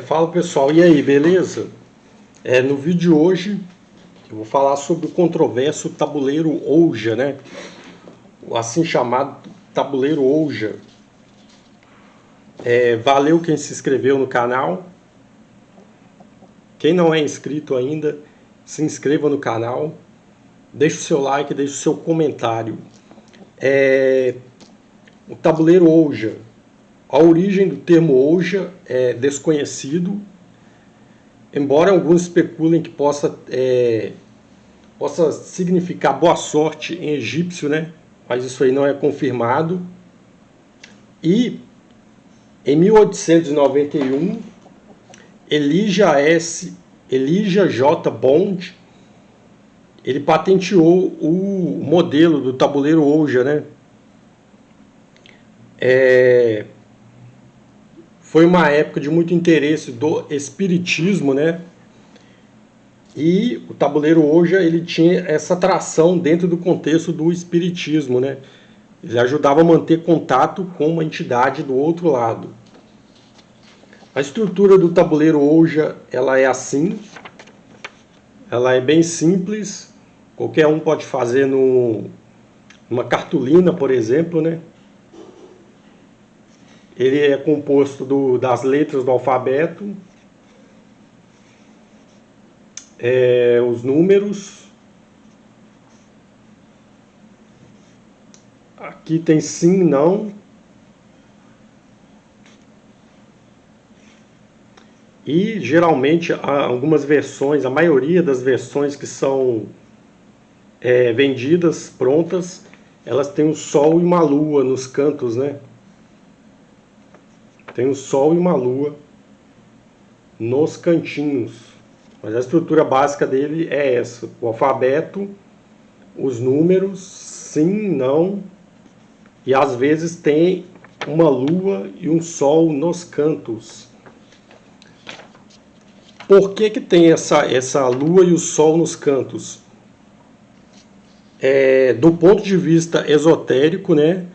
Fala pessoal, e aí, beleza? No vídeo de hoje eu vou falar sobre o controverso tabuleiro Ouija, né? O assim chamado tabuleiro Ouija. Valeu quem se inscreveu no canal. Quem não é inscrito ainda, se inscreva no canal. Deixe o seu like, deixe o seu comentário. O tabuleiro Ouija. A origem do termo Ouija é desconhecido, embora alguns especulem que possa significar boa sorte em egípcio, né? Mas isso aí não é confirmado. E em 1891, Elijah J. Bond, ele patenteou o modelo do tabuleiro Ouija, né? Foi uma época de muito interesse do espiritismo, né? E o tabuleiro Ouija, ele tinha essa atração dentro do contexto do espiritismo, né? Ele ajudava a manter contato com uma entidade do outro lado. A estrutura do tabuleiro Ouija, ela é assim. Ela é bem simples. Qualquer um pode fazer numa cartolina, por exemplo, né? Ele é composto das letras do alfabeto, os números. Aqui tem sim, não. E geralmente algumas versões, a maioria das versões que são vendidas prontas, elas têm um sol e uma lua nos cantos, né? Tem um sol e uma lua nos cantinhos. Mas a estrutura básica dele é essa: o alfabeto, os números, sim, não, e às vezes tem uma lua e um sol nos cantos. Por que tem essa lua e o sol nos cantos? Do ponto de vista esotérico, né,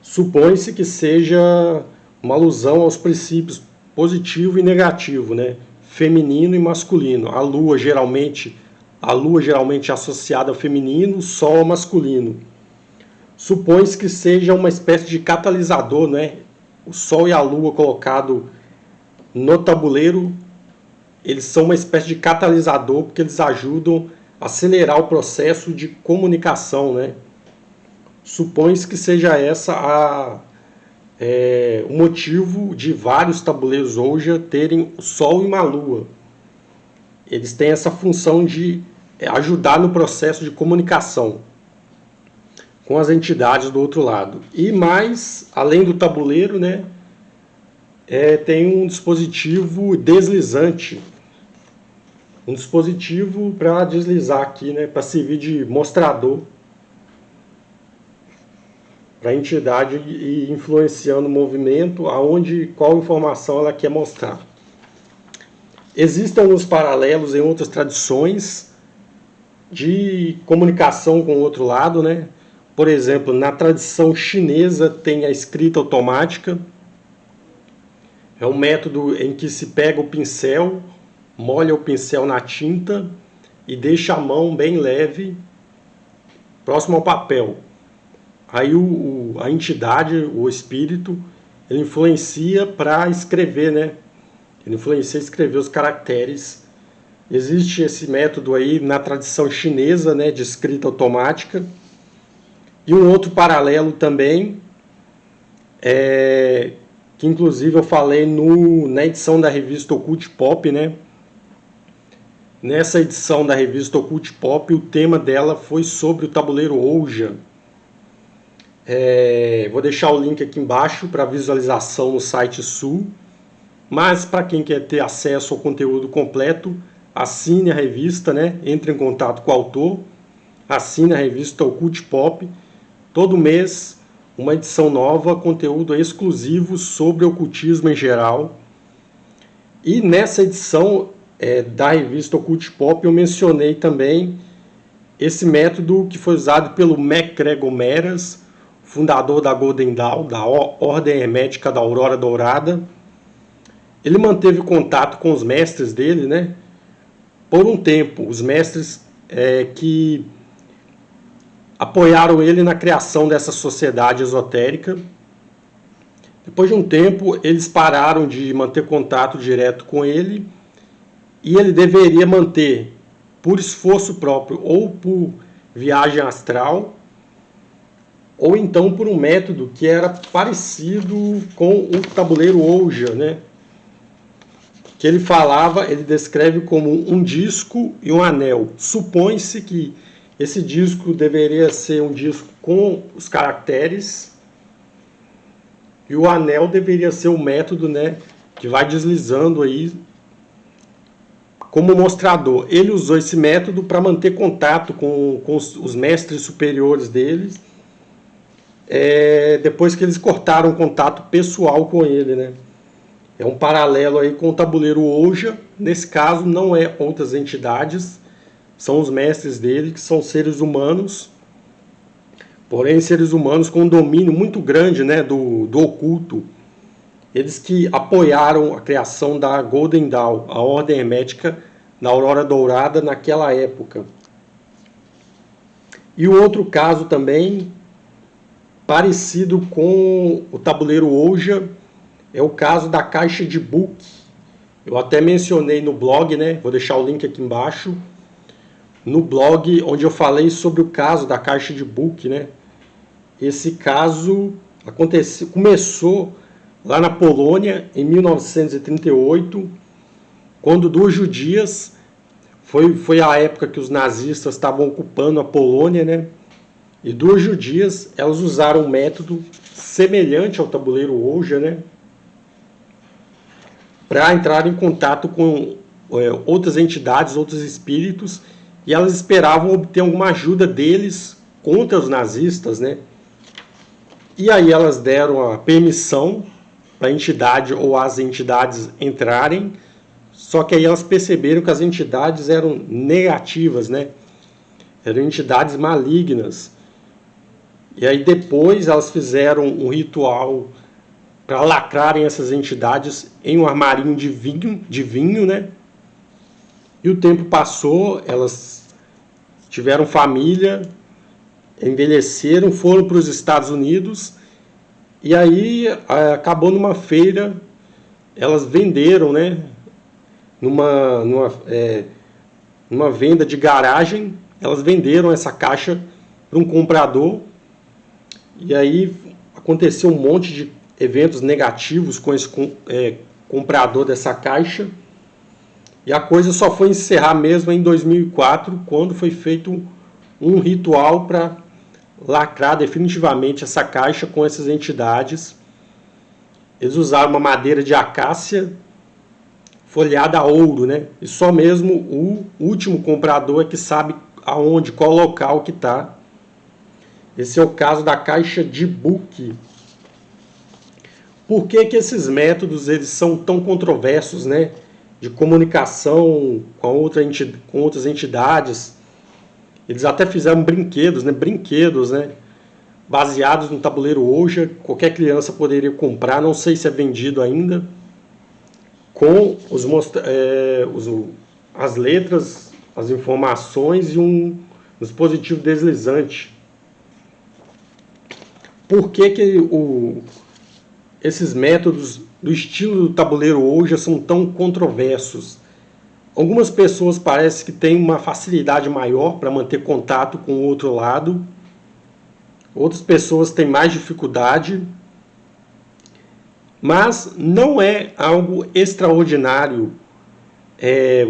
supõe-se que seja uma alusão aos princípios positivo e negativo, né, feminino e masculino. A lua geralmente é associada ao feminino, o sol ao masculino. Supõe-se que seja uma espécie de catalisador, né? O sol e a lua colocado no tabuleiro, eles são uma espécie de catalisador, porque eles ajudam a acelerar o processo de comunicação, né? Supõe-se que seja essa o motivo de vários tabuleiros Ouija terem o sol e uma lua. Eles têm essa função de ajudar no processo de comunicação com as entidades do outro lado. E mais, além do tabuleiro, né, tem um dispositivo deslizante. Um dispositivo para deslizar aqui, né, para servir de mostrador para a entidade e influenciando o movimento, qual informação ela quer mostrar. Existem alguns paralelos em outras tradições de comunicação com o outro lado, né? Por exemplo, na tradição chinesa tem a escrita automática. É um método em que se pega o pincel, molha o pincel na tinta e deixa a mão bem leve, próximo ao papel. Aí a entidade, o espírito, ele influencia para escrever, né? Ele influencia a escrever os caracteres. Existe esse método aí na tradição chinesa, né, de escrita automática. E um outro paralelo também, que inclusive eu falei na edição da revista Occult Pop, né? Nessa edição da revista Occult Pop, o tema dela foi sobre o tabuleiro Ouija. Vou deixar o link aqui embaixo para visualização no site Sul. Mas para quem quer ter acesso ao conteúdo completo, assine a revista, né? Entre em contato com o autor, assine a revista Occult Pop. Todo mês, uma edição nova, conteúdo exclusivo sobre ocultismo em geral. E nessa edição da revista Occult Pop, eu mencionei também esse método que foi usado pelo MacGregor Meras, fundador da Golden Dawn, da Ordem Hermética da Aurora Dourada. ele manteve contato com os mestres dele, né? Por um tempo, os mestres que apoiaram ele na criação dessa sociedade esotérica. Depois de um tempo, eles pararam de manter contato direto com ele e ele deveria manter, por esforço próprio ou por viagem astral, ou então por um método que era parecido com o tabuleiro Ouija, né? Que ele falava, ele descreve como um disco e um anel. Supõe-se que esse disco deveria ser um disco com os caracteres e o anel deveria ser o método, né, que vai deslizando aí como mostrador. Ele usou esse método para manter contato com os mestres superiores deles, depois que eles cortaram contato pessoal com ele, né? É um paralelo aí com o tabuleiro Ouija. Nesse caso, não é outras entidades, são os mestres dele, que são seres humanos, porém seres humanos com um domínio muito grande, né, do oculto. Eles que apoiaram a criação da Golden Dawn, a ordem hermética da Aurora Dourada naquela época. E o outro caso também, parecido com o tabuleiro Ouija, é o caso da caixa de book. Eu até mencionei no blog, né? Vou deixar o link aqui embaixo. No blog onde eu falei sobre o caso da caixa de book, né? Esse caso começou lá na Polônia em 1938, quando duas judias, foi a época que os nazistas estavam ocupando a Polônia, né? E duas judias, elas usaram um método semelhante ao tabuleiro Ouija, né, para entrar em contato com outras entidades, outros espíritos, e elas esperavam obter alguma ajuda deles contra os nazistas, né? E aí elas deram a permissão para a entidade ou as entidades entrarem, só que aí elas perceberam que as entidades eram negativas, né? Eram entidades malignas. E aí depois elas fizeram um ritual para lacrarem essas entidades em um armarinho de vinho, né? E o tempo passou, elas tiveram família, envelheceram, foram para os Estados Unidos, e aí acabou numa feira, elas venderam, né? Numa venda de garagem, elas venderam essa caixa para um comprador, e aí aconteceu um monte de eventos negativos com esse comprador dessa caixa, e a coisa só foi encerrar mesmo em 2004, quando foi feito um ritual para lacrar definitivamente essa caixa com essas entidades. Eles usaram uma madeira de acácia folheada a ouro, né? E só mesmo o último comprador é que sabe aonde, qual local que está. Esse é o caso da caixa de book. Por que esses métodos eles são tão controversos, né? De comunicação com outras entidades. Eles até fizeram brinquedos, né? Baseados no tabuleiro Ouija. Qualquer criança poderia comprar, não sei se é vendido ainda, com as letras, as informações e um dispositivo deslizante. Por que esses métodos do estilo do tabuleiro Ouija são tão controversos? Algumas pessoas parecem que têm uma facilidade maior para manter contato com o outro lado. Outras pessoas têm mais dificuldade. Mas não é algo extraordinário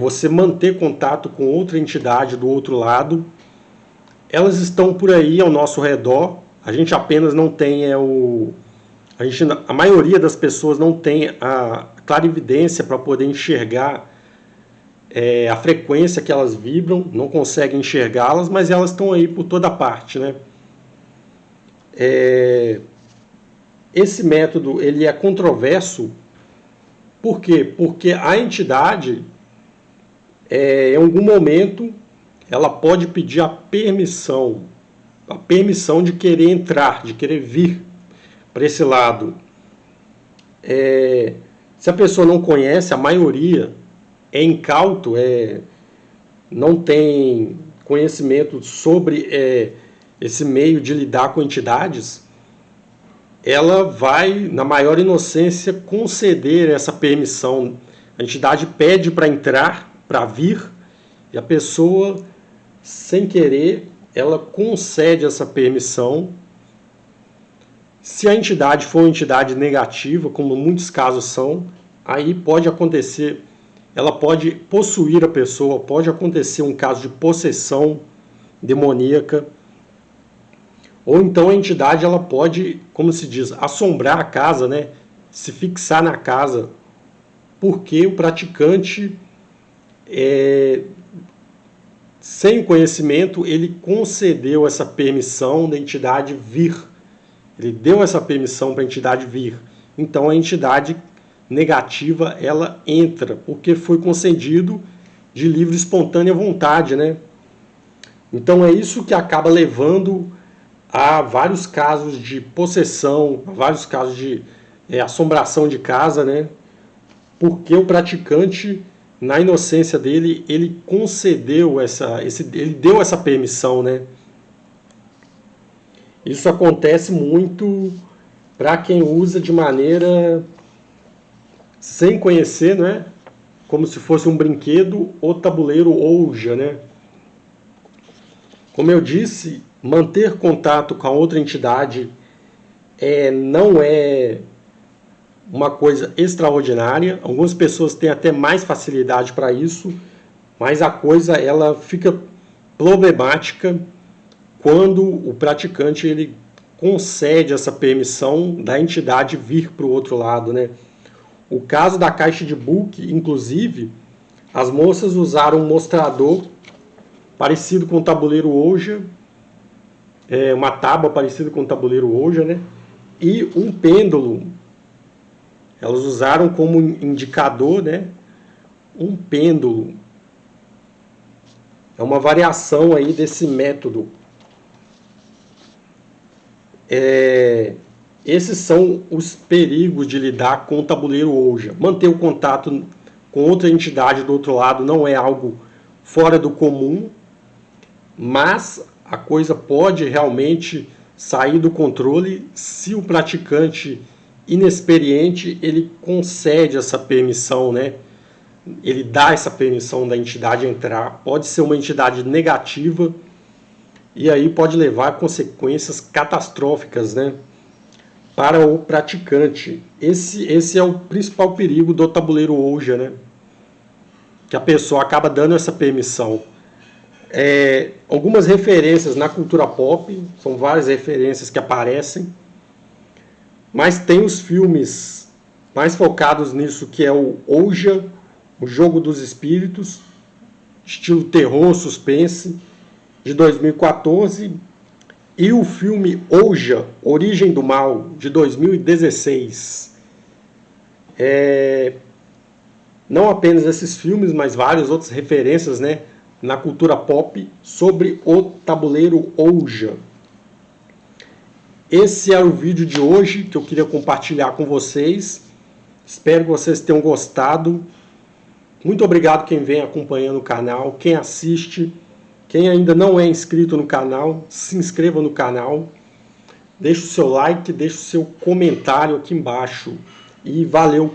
você manter contato com outra entidade do outro lado. Elas estão por aí ao nosso redor. A gente apenas não tem a maioria das pessoas não tem a clarividência para poder enxergar a frequência que elas vibram, não conseguem enxergá-las, mas elas estão aí por toda parte, né? Esse método ele é controverso. Por quê? Porque a entidade, em algum momento, ela pode pedir a permissão de querer entrar, de querer vir para esse lado. Se a pessoa não conhece, a maioria é incauto, não tem conhecimento sobre esse meio de lidar com entidades, ela vai, na maior inocência, conceder essa permissão. A entidade pede para entrar, para vir, e a pessoa, sem querer, ela concede essa permissão. Se a entidade for uma entidade negativa, como muitos casos são, aí pode acontecer, ela pode possuir a pessoa, pode acontecer um caso de possessão demoníaca, ou então a entidade ela pode, como se diz, assombrar a casa, né? Se fixar na casa, porque o praticante, sem conhecimento, ele concedeu essa permissão da entidade vir. Ele deu essa permissão para a entidade vir. Então a entidade negativa ela entra, porque foi concedido de livre e espontânea vontade, né? Então é isso que acaba levando a vários casos de possessão, a vários casos de assombração de casa, né? Porque o praticante, na inocência dele, ele concedeu ele deu essa permissão, né? Isso acontece muito para quem usa de maneira sem conhecer, né? Como se fosse um brinquedo ou tabuleiro Ouija, né? Como eu disse, manter contato com a outra entidade não é uma coisa extraordinária. Algumas pessoas têm até mais facilidade para isso, mas a coisa ela fica problemática quando o praticante ele concede essa permissão da entidade vir para o outro lado, né? O caso da caixa de book, inclusive, as moças usaram um mostrador parecido com o tabuleiro Ouija, uma tábua parecida com o tabuleiro Ouija, né? E um pêndulo. Elas usaram como indicador, né? Um pêndulo. É uma variação aí desse método. Esses são os perigos de lidar com o tabuleiro Ouija. Manter o contato com outra entidade do outro lado não é algo fora do comum, mas a coisa pode realmente sair do controle se o praticante inexperiente ele concede essa permissão, né? Ele dá essa permissão da entidade entrar. Pode ser uma entidade negativa e aí pode levar a consequências catastróficas, né, para o praticante. Esse é o principal perigo do tabuleiro Ouija, né? Que a pessoa acaba dando essa permissão. Algumas referências na cultura pop, são várias referências que aparecem, mas tem os filmes mais focados nisso, que é o Ouija, o Jogo dos Espíritos, estilo terror, suspense, de 2014, e o filme Ouija, Origem do Mal, de 2016. Não apenas esses filmes, mas várias outras referências, né, na cultura pop sobre o tabuleiro Ouija. Esse é o vídeo de hoje que eu queria compartilhar com vocês. Espero que vocês tenham gostado. Muito obrigado quem vem acompanhando o canal, quem assiste. Quem ainda não é inscrito no canal, se inscreva no canal. Deixe o seu like, deixe o seu comentário aqui embaixo. E valeu!